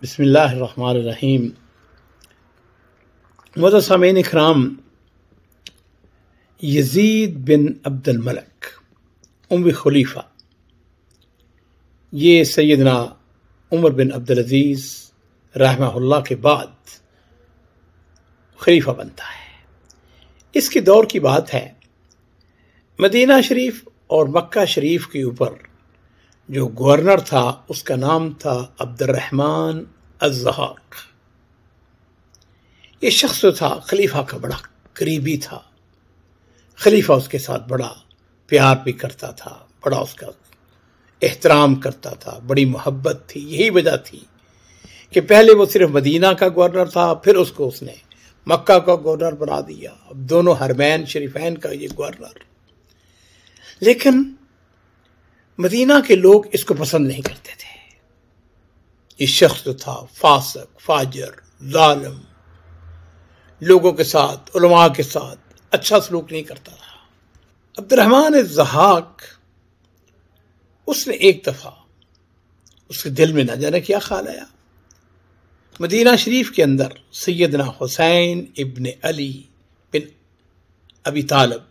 بسم اللہ الرحمن الرحیم۔ معزز سامعین اکرام، یزید بن عبد الملک اموی خلیفہ یہ سیدنا عمر بن عبدالعزیز رحمہ اللہ کے بعد خلیفہ بنتا ہے۔ اس کے دور کی بات ہے، مدینہ شریف اور مکہ شریف کے اوپر جو گورنر تھا اس کا نام تھا عبد الرحمن الضحاک۔ یہ شخص جو تھا خلیفہ کا بڑا قریبی تھا، خلیفہ اس کے ساتھ بڑا پیار بھی کرتا تھا، بڑا اس کا احترام کرتا تھا، بڑی محبت تھی۔ یہی وجہ تھی کہ پہلے وہ صرف مدینہ کا گورنر تھا، پھر اس نے مکہ کا گورنر بنا دیا، اب دونوں حرمین شریفین کا یہ گورنر۔ لیکن مدینہ کے لوگ اس کو پسند نہیں کرتے تھے۔ یہ شخص جو تھا فاسق، فاجر، ظالم، لوگوں کے ساتھ، علماء کے ساتھ اچھا سلوک نہیں کرتا تھا۔ عبد الرحمن الضحاک اس نے ایک دفعہ اس کے دل میں نہ جانے کیا خیال آیا، مدینہ شریف کے اندر سیدنا حسین ابن علی بن ابی طالب،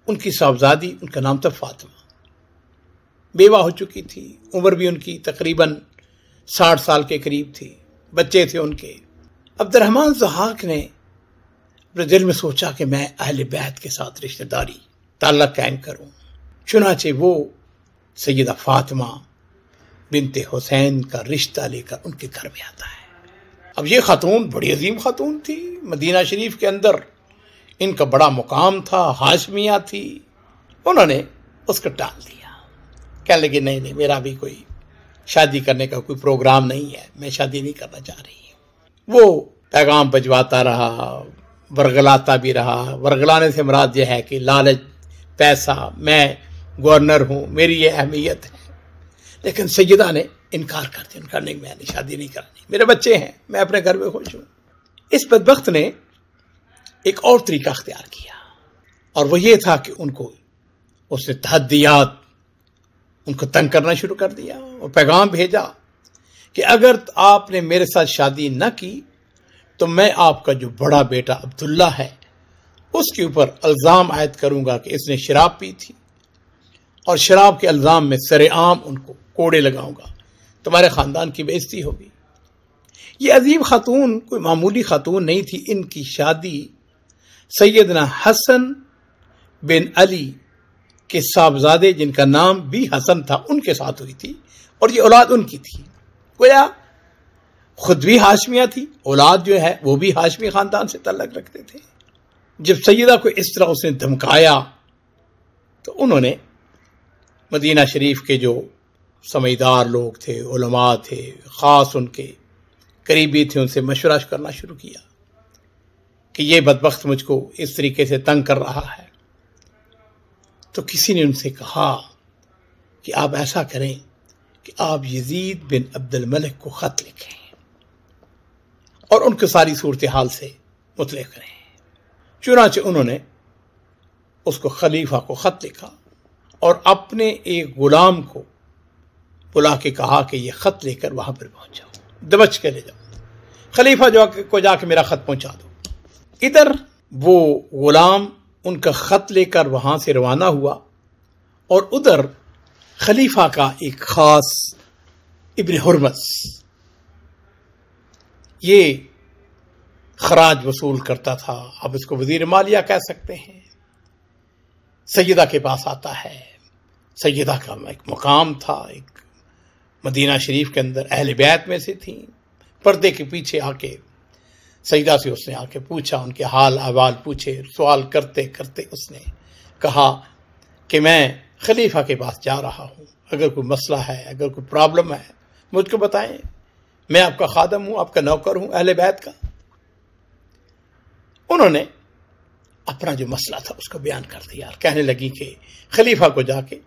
ان کی صاحبزادی، ان کا نام تھا فاطمہ، بیوہ ہو چکی تھی، عمر بھی ان کی تقریباً 60 سال کے قریب تھی، بچے تھے ان کے۔ عبد الرحمن الضحاک نے اپنے دل میں سوچا کہ میں اہل بیت کے ساتھ رشتہ داری تعلق قائم کروں۔ چنانچہ وہ سیدہ فاطمہ بنت حسین کا رشتہ لے کر ان کے گھر میں آتا ہے۔ اب یہ خاتون بڑی عظیم خاتون تھی، مدینہ شریف کے اندر ان کا بڑا مقام تھا، ہاشمیہ تھی۔ انہوں نے اس کو ٹال دیا، کہنے لگے نہیں، میرا بھی کوئی شادی کرنے کا کوئی پروگرام نہیں ہے، میں شادی نہیں کرنا چاہ رہی ہوں۔ وہ پیغام بھجواتا رہا، ورگلاتا بھی رہا۔ ورگلانے سے مراد یہ ہے کہ لالچ، پیسہ، میں گورنر ہوں، میری یہ اہمیت ہے۔ لیکن سیدہ نے انکار کر دیا، انکار نہیں، میں نے شادی نہیں کرنی، میرے بچے ہیں، میں اپنے گھر میں خوش ہوں۔ اس بدبخت نے ایک اور طریقہ اختیار کیا، اور وہ یہ تھا کہ ان کو اس نے تحدیات، ان کو تنگ کرنا شروع کر دیا، اور پیغام بھیجا کہ اگر آپ نے میرے ساتھ شادی نہ کی تو میں آپ کا جو بڑا بیٹا عبداللہ ہے اس کے اوپر الزام عائد کروں گا کہ اس نے شراب پی تھی، اور شراب کے الزام میں سر عام ان کو کوڑے لگاؤں گا، تمہارے خاندان کی بے عزتی ہوگی۔ یہ عظیم خاتون کوئی معمولی خاتون نہیں تھی۔ ان کی شادی سیدنا حسن بن علی کے صاحبزادے، جن کا نام بھی حسن تھا، ان کے ساتھ ہوئی تھی، اور یہ اولاد ان کی تھی۔ گویا خود بھی ہاشمیہ تھی، اولاد جو ہے وہ بھی ہاشمی خاندان سے تعلق رکھتے تھے۔ جب سیدہ کو اس طرح اس نے دھمکایا تو انہوں نے مدینہ شریف کے جو سمجھدار لوگ تھے، علماء تھے، خاص ان کے قریبی تھے، ان سے مشورہ کرنا شروع کیا کہ یہ بدبخت مجھ کو اس طریقے سے تنگ کر رہا ہے۔ تو کسی نے ان سے کہا کہ آپ ایسا کریں کہ آپ یزید بن عبد الملک کو خط لکھیں اور ان کو ساری صورتحال سے مطلع کریں۔ چنانچہ انہوں نے اس کو خلیفہ کو خط لکھا اور اپنے ایک غلام کو بلا کے کہا کہ یہ خط لے کر وہاں پر پہنچ جاؤ، دمشق کے لے جاؤ، خلیفہ کو جا کے میرا خط پہنچا دو۔ ادھر وہ غلام ان کا خط لے کر وہاں سے روانہ ہوا، اور ادھر خلیفہ کا ایک خاص ابن ہرمز، یہ خراج وصول کرتا تھا، اب اس کو وزیر مالیہ کہہ سکتے ہیں، سیدہ کے پاس آتا ہے۔ سیدہ کا ایک مقام تھا، ایک مدینہ شریف کے اندر اہل بیت میں سے تھیں۔ پردے کے پیچھے آ کے سیدہ سے اس نے آ کے پوچھا، ان کے حال احوال پوچھے، سوال کرتے کرتے اس نے کہا کہ میں خلیفہ کے پاس جا رہا ہوں، اگر کوئی مسئلہ ہے، اگر کوئی پرابلم ہے مجھ کو بتائیں، میں آپ کا خادم ہوں، آپ کا نوکر ہوں، اہل بیت کا۔ انہوں نے اپنا جو مسئلہ تھا اس کو بیان کر دیا، کہنے لگی کہ خلیفہ کو جا کے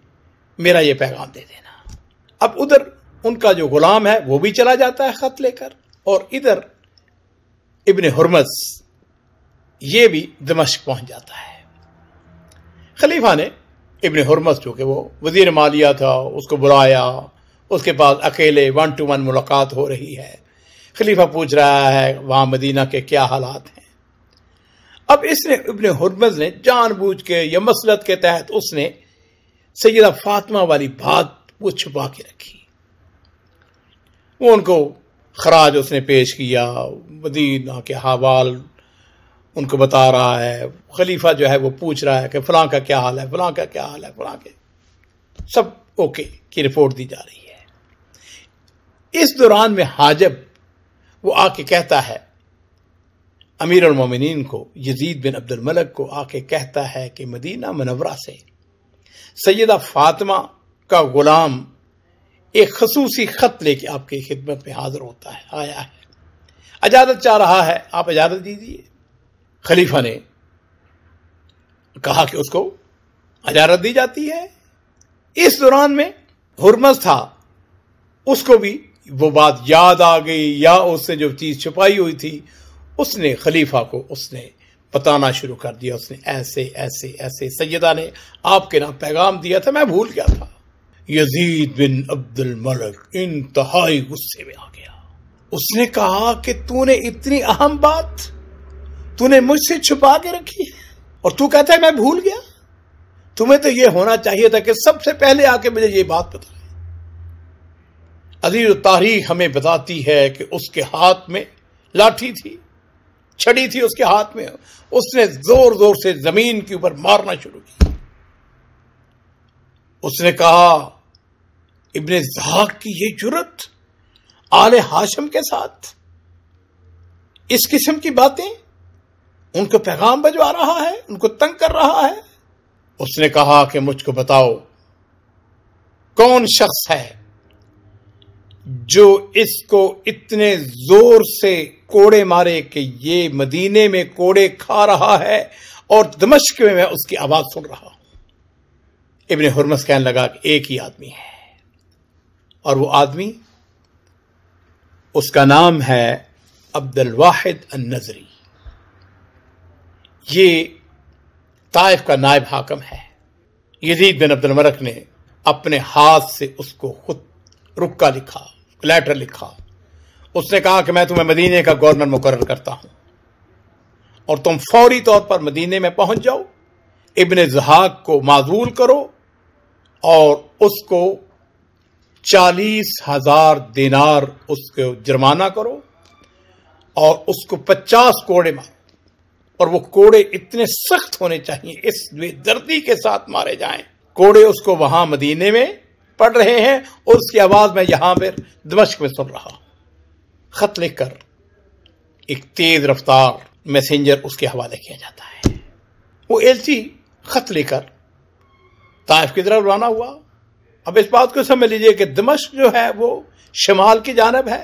میرا یہ پیغام دے دینا۔ اب ادھر ان کا جو غلام ہے وہ بھی چلا جاتا ہے خط لے کر، اور ادھر ابن ہرمز یہ بھی دمشق پہنچ جاتا ہے۔ خلیفہ نے ابن ہرمز جو کہ وہ وزیر مالیہ تھا اس کو بلایا، اس کے پاس اکیلے 1 to 1 ملاقات ہو رہی ہے. خلیفہ پوچھ رہا ہے وہاں مدینہ کے کیا حالات ہیں. اب اس نے ابن ہرمز نے جان بوجھ کے یا مسلط کے تحت اس نے سیدہ فاطمہ والی بات وہ چھپا کے رکھی. وہ ان کو خراج اس نے پیش کیا، مدینہ کے حوال ان کو بتا رہا ہے. خلیفہ جو ہے وہ پوچھ رہا ہے کہ فلاں کا کیا حال ہے، فلاں کا کیا حال ہے، فلاں کے سب اوکے کی رپورٹ دی جا رہی ہے. اس دوران میں حاجب وہ آ کے کہتا ہے امیر المومنین کو، یزید بن عبد الملک کو آ کے کہتا ہے کہ مدینہ منورہ سے سیدہ فاطمہ کا غلام ایک خصوصی خط لے کے آپ کی خدمت میں حاضر ہوتا ہے، آیا ہے، اجازت چاہ رہا ہے، آپ اجازت دیجیے. خلیفہ نے کہا کہ اس کو اجازت دی جاتی ہے. اس دوران میں ہرمز تھا، اس کو بھی وہ بات یاد آ گئی یا اس نے جو چیز چھپائی ہوئی تھی اس نے خلیفہ کو اس نے بتانا شروع کر دیا. اس نے ایسے ایسے ایسے سیدہ نے آپ کے نام پیغام دیا تھا، میں بھول گیا تھا. یزید بن عبد الملک انتہائی غصے میں آ گیا. اس نے کہا کہ تو نے اتنی اہم بات تو نے مجھ سے چھپا کے رکھی ہے اور تو کہتا ہے میں بھول گیا. تمہیں تو یہ ہونا چاہیے تھا کہ سب سے پہلے آ کے مجھے یہ بات بتائے. عزیز تاریخ ہمیں بتاتی ہے کہ اس کے ہاتھ میں لاٹھی تھی، چھڑی تھی اس کے ہاتھ میں. اس نے زور زور سے زمین کے اوپر مارنا شروع کیا. اس نے کہا ابن زحاق کی یہ جرت آل ہاشم کے ساتھ اس قسم کی باتیں، ان کو پیغام بھجوا رہا ہے، ان کو تنگ کر رہا ہے. اس نے کہا کہ مجھ کو بتاؤ کون شخص ہے جو اس کو اتنے زور سے کوڑے مارے کہ یہ مدینے میں کوڑے کھا رہا ہے اور دمشق میں اس کی آواز سن رہا ہوں. ابن ہرمز کہنے لگا کہ ایک ہی آدمی ہے، اور وہ آدمی اس کا نام ہے عبد الواحد النظری. یہ طائف کا نائب حاکم ہے. یزید بن عبد الملک نے اپنے ہاتھ سے اس کو خود رکا لکھا، لیٹر لکھا. اس نے کہا کہ میں تمہیں مدینے کا گورنر مقرر کرتا ہوں اور تم فوری طور پر مدینے میں پہنچ جاؤ، ابن زحاق کو معزول کرو اور اس کو 40,000 دینار اس کو جرمانہ کرو اور اس کو 50 کوڑے مارو. اور وہ کوڑے اتنے سخت ہونے چاہیے، اس بے دردی کے ساتھ مارے جائیں. کوڑے اس کو وہاں مدینے میں پڑ رہے ہیں اور اس کی آواز میں یہاں پہ دمشق میں سن رہا ہوں. خط لکھ کر ایک تیز رفتار میسنجر اس کے حوالے کیا جاتا ہے. وہ ایلچی خط لے کر طائف کی طرف روانہ ہوا. اب اس بات کو سمجھ لیجئے کہ دمشق جو ہے وہ شمال کی جانب ہے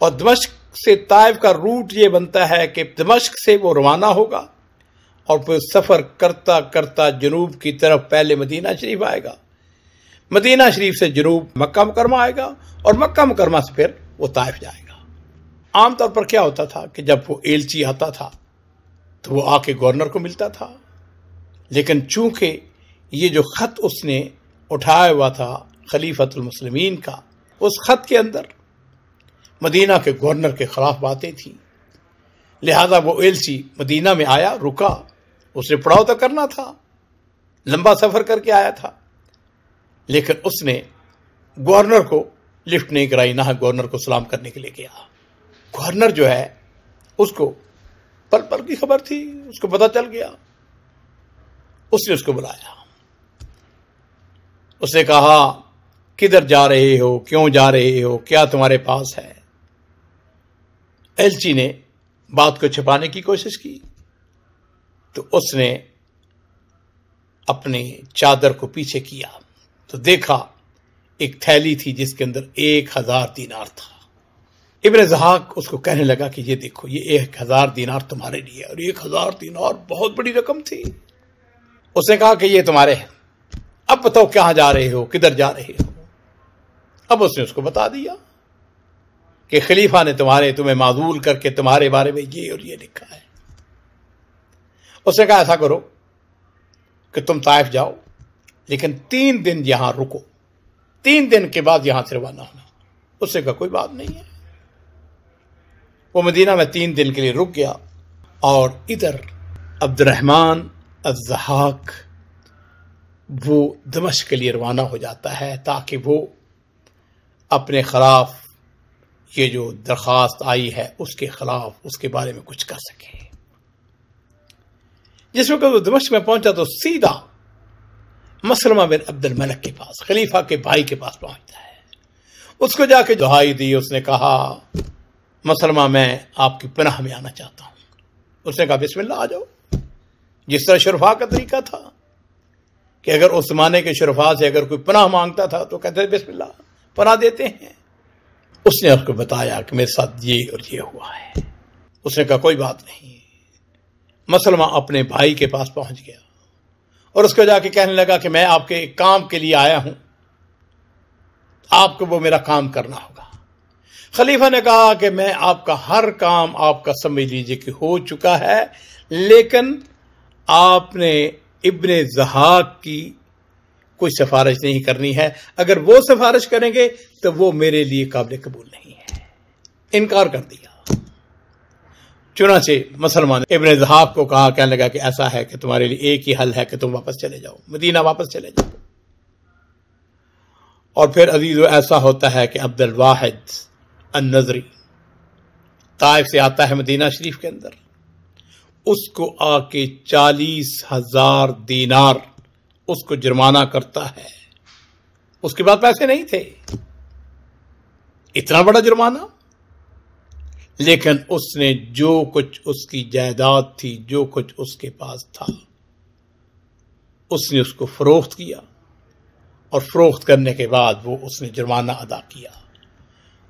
اور دمشق سے طائف کا روٹ یہ بنتا ہے کہ دمشق سے وہ روانہ ہوگا اور پھر سفر کرتا کرتا جنوب کی طرف پہلے مدینہ شریف آئے گا، مدینہ شریف سے جنوب مکہ مکرمہ آئے گا اور مکہ مکرمہ سے پھر وہ طائف جائے گا. عام طور پر کیا ہوتا تھا کہ جب وہ ایلچی آتا تھا تو وہ آ کے گورنر کو ملتا تھا، لیکن چونکہ یہ جو خط اس نے اٹھایا ہوا تھا خلیفۃ المسلمین کا، اس خط کے اندر مدینہ کے گورنر کے خلاف باتیں تھیں، لہذا وہ ایلچی مدینہ میں آیا، رکا. اس نے پڑاؤ تو کرنا تھا، لمبا سفر کر کے آیا تھا، لیکن اس نے گورنر کو لفٹ نہیں کرائی، نہ گورنر کو سلام کرنے کے لیے گیا. گورنر جو ہے اس کو پل پل کی خبر تھی، اس کو پتہ چل گیا. اس نے اس کو بلایا، اس نے کہا کدھر جا رہے ہو، کیوں جا رہے ہو، کیا تمہارے پاس ہے. ایلچی نے بات کو چھپانے کی کوشش کی تو اس نے اپنی چادر کو پیچھے کیا تو دیکھا ایک تھیلی تھی جس کے اندر 1,000 دینار تھا. ابن زحاق اس کو کہنے لگا کہ یہ دیکھو، یہ 1,000 دینار تمہارے لیے، اور 1,000 دینار بہت بڑی رقم تھی. اس نے کہا کہ یہ تمہارے ہیں، اب بتاؤ کہاں جا رہے ہو، کدھر جا رہے ہو. اب اس نے اس کو بتا دیا کہ خلیفہ نے تمہیں معزول کر کے تمہارے بارے میں یہ اور یہ لکھا ہے. اس نے کہا ایسا کرو کہ تم طائف جاؤ لیکن 3 دن یہاں رکو، 3 دن کے بعد یہاں سے روانہ ہونا۔ اس نے کہا کوئی بات نہیں ہے۔ وہ مدینہ میں 3 دن کے لیے رک گیا، اور ادھر عبد الرحمن الضحاک وہ دمشق کے لیے روانہ ہو جاتا ہے تاکہ وہ اپنے خلاف یہ جو درخواست آئی ہے اس کے خلاف اس کے بارے میں کچھ کر سکے۔ جس وقت وہ دمشق میں پہنچا تو سیدھا مسلمہ بن عبد الملک کے پاس، خلیفہ کے بھائی کے پاس پہنچتا ہے۔ اس کو جا کے دعائی دی۔ اس نے کہا مسلمہ میں آپ کی پناہ میں آنا چاہتا ہوں۔ اس نے کہا بسم اللہ آ جاؤ۔ جس طرح شرفاء کا طریقہ تھا کہ اگر اس زمانے کے شرفاء سے اگر کوئی پناہ مانگتا تھا تو کہتے بسم اللہ، پناہ دیتے ہیں۔ اس نے اس کو بتایا کہ میرے ساتھ یہ اور یہ ہوا ہے۔ اس نے کہا کوئی بات نہیں۔ مسلمہ اپنے بھائی کے پاس پہنچ گیا اور اس کو جا کے کہنے لگا کہ میں آپ کے ایک کام کے لیے آیا ہوں، آپ کو وہ میرا کام کرنا ہوگا۔ خلیفہ نے کہا کہ میں آپ کا ہر کام آپ کا سمجھ لیجئے کہ ہو چکا ہے، لیکن آپ نے ابن ضحاک کی کوئی سفارش نہیں کرنی ہے۔ اگر وہ سفارش کریں گے تو وہ میرے لیے قابل قبول نہیں ہے۔ انکار کر دیا۔ چنانچہ مسلمان نے ابن ضحاک کو کہا، کہنے لگا کہ ایسا ہے کہ تمہارے لیے ایک ہی حل ہے کہ تم واپس چلے جاؤ، مدینہ واپس چلے جاؤ۔ اور پھر عزیزو ایسا ہوتا ہے کہ عبد الواحد النظری طائف سے آتا ہے مدینہ شریف کے اندر، اس کو آ کے 40,000 دینار اس کو جرمانہ کرتا ہے۔ اس کے بعد پیسے نہیں تھے، اتنا بڑا جرمانہ، لیکن اس نے جو کچھ اس کی جائیداد تھی، جو کچھ اس کے پاس تھا، اس نے اس کو فروخت کیا، اور فروخت کرنے کے بعد وہ اس نے جرمانہ ادا کیا،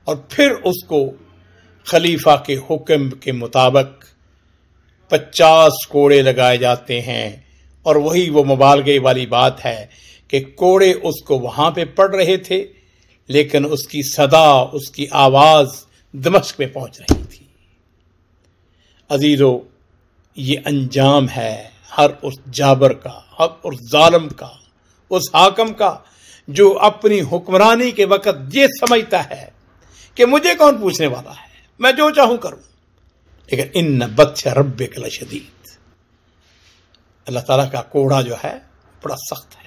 اور پھر اس کو خلیفہ کے حکم کے مطابق 50 کوڑے لگائے جاتے ہیں۔ اور وہی وہ مبالغے والی بات ہے کہ کوڑے اس کو وہاں پہ پڑ رہے تھے، لیکن اس کی صدا، اس کی آواز دمشق میں پہنچ رہی تھی۔ عزیزو یہ انجام ہے ہر اس جابر کا، ہر اس ظالم کا، اس حاکم کا جو اپنی حکمرانی کے وقت یہ سمجھتا ہے کہ مجھے کون پوچھنے والا ہے، میں جو چاہوں کروں، لیکن ان بطش ربک لشدید، اللہ تعالیٰ کا کوڑا جو ہے بڑا سخت ہے۔